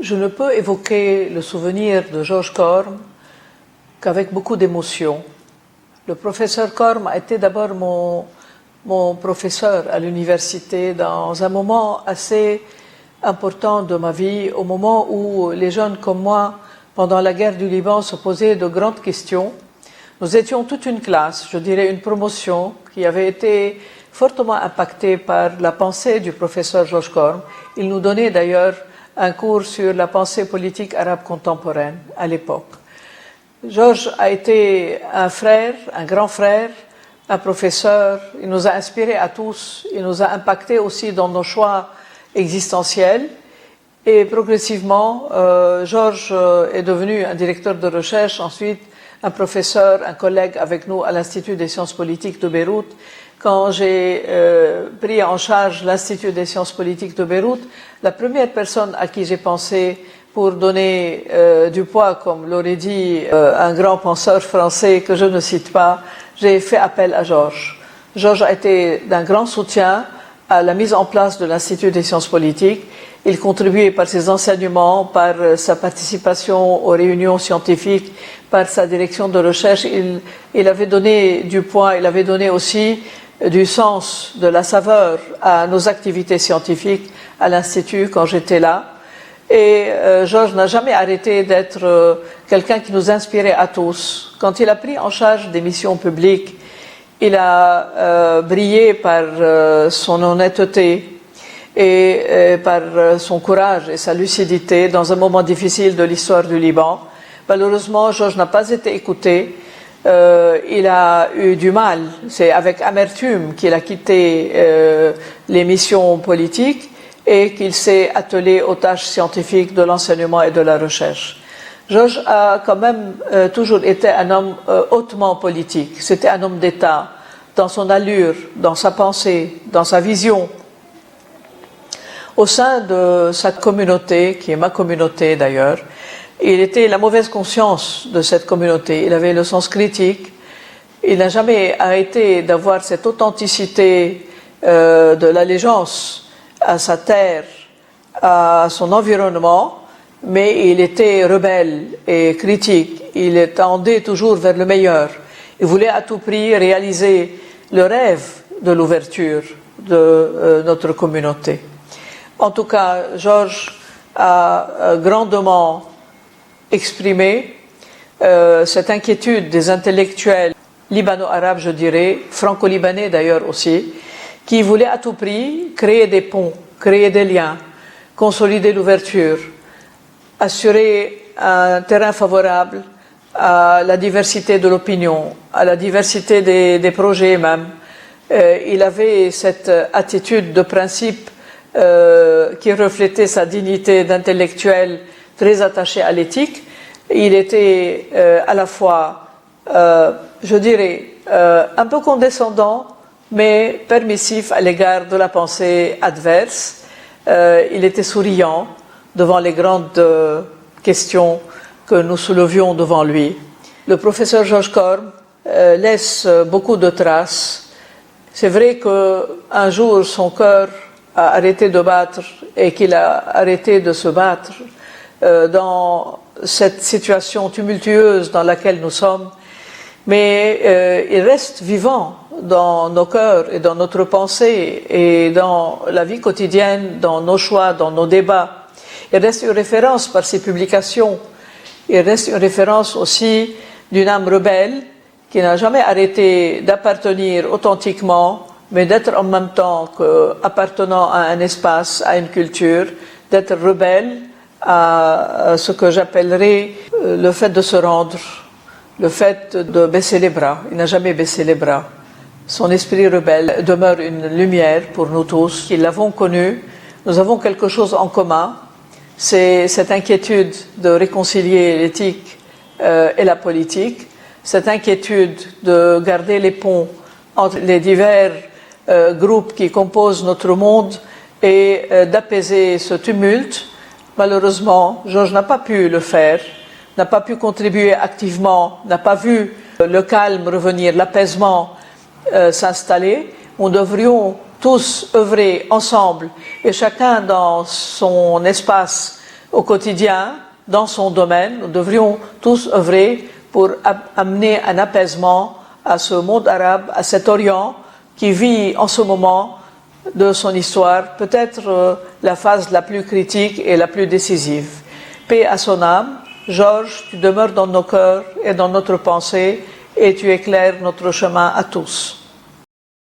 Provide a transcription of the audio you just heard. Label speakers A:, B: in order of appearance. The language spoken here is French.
A: Je ne peux évoquer le souvenir de Georges Corme qu'avec beaucoup d'émotion. Le professeur Corme a été d'abord mon professeur à l'université dans un moment assez important de ma vie, au moment où les jeunes comme moi, pendant la guerre du Liban, se posaient de grandes questions. Nous étions toute une classe, je dirais une promotion, qui avait été fortement impactée par la pensée du professeur Georges Corme. Il nous donnait d'ailleurs un cours sur la pensée politique arabe contemporaine à l'époque. Georges a été un frère, un grand frère, un professeur. Il nous a inspirés à tous, il nous a impactés aussi dans nos choix existentiels. Et progressivement, Georges est devenu un directeur de recherche, ensuite un professeur, un collègue avec nous à l'Institut des sciences politiques de Beyrouth. Quand j'ai pris en charge l'Institut des sciences politiques de Beyrouth, la première personne à qui j'ai pensé pour donner du poids, comme l'aurait dit un grand penseur français que je ne cite pas, j'ai fait appel à Georges. Georges a été d'un grand soutien à la mise en place de l'Institut des sciences politiques. Il contribuait par ses enseignements, par sa participation aux réunions scientifiques, par sa direction de recherche. Il avait donné du poids, il avait donné aussi du sens, de la saveur à nos activités scientifiques à l'Institut quand j'étais là. Et Georges n'a jamais arrêté d'être quelqu'un qui nous inspirait à tous. Quand il a pris en charge des missions publiques, il a brillé par son honnêteté et par son courage et sa lucidité dans un moment difficile de l'histoire du Liban. Malheureusement, Georges n'a pas été écouté. Il a eu du mal. C'est avec amertume qu'il a quitté les missions politiques et qu'il s'est attelé aux tâches scientifiques de l'enseignement et de la recherche. Georges a quand même toujours été un homme hautement politique. C'était un homme d'État dans son allure, dans sa pensée, dans sa vision. Au sein de sa communauté, qui est ma communauté d'ailleurs, il était la mauvaise conscience de cette communauté. Il avait le sens critique. Il n'a jamais arrêté d'avoir cette authenticité de l'allégeance à sa terre, à son environnement, mais il était rebelle et critique. Il tendait toujours vers le meilleur. Il voulait à tout prix réaliser le rêve de l'ouverture de notre communauté. En tout cas, Georges a grandement exprimé cette inquiétude des intellectuels libano-arabes, je dirais, franco-libanais d'ailleurs aussi, qui voulaient à tout prix créer des ponts, créer des liens, consolider l'ouverture, assurer un terrain favorable à la diversité de l'opinion, à la diversité des projets même. Il avait cette attitude de principe qui reflétait sa dignité d'intellectuel très attaché à l'éthique. Il était à la fois, je dirais, un peu condescendant, mais permissif à l'égard de la pensée adverse. Il était souriant devant les grandes questions que nous soulevions devant lui. Le professeur Georges Corme laisse beaucoup de traces. C'est vrai qu'un jour, son cœur a arrêté de battre et qu'il a arrêté de se battre dans cette situation tumultueuse dans laquelle nous sommes. Mais il reste vivant dans nos cœurs et dans notre pensée et dans la vie quotidienne, dans nos choix, dans nos débats. Il reste une référence par ses publications. Il reste une référence aussi d'une âme rebelle qui n'a jamais arrêté d'appartenir authentiquement, mais d'être en même temps qu'appartenant à un espace, à une culture, d'être rebelle à ce que j'appellerais le fait de se rendre, le fait de baisser les bras. Il n'a jamais baissé les bras. Son esprit rebelle demeure une lumière pour nous tous qui l'avons connu. Nous avons quelque chose en commun, c'est cette inquiétude de réconcilier l'éthique et la politique, cette inquiétude de garder les ponts entre les divers groupes qui composent notre monde et d'apaiser ce tumulte. Malheureusement, Georges n'a pas pu le faire, n'a pas pu contribuer activement, n'a pas vu le calme revenir, l'apaisement s'installer. Nous devrions tous œuvrer ensemble et chacun dans son espace au quotidien, dans son domaine. Nous devrions tous œuvrer pour amener un apaisement à ce monde arabe, à cet Orient qui vit en ce moment de son histoire, peut-être la phase la plus critique et la plus décisive. Paix à son âme. Georges, tu demeures dans nos cœurs et dans notre pensée et tu éclaires notre chemin à tous.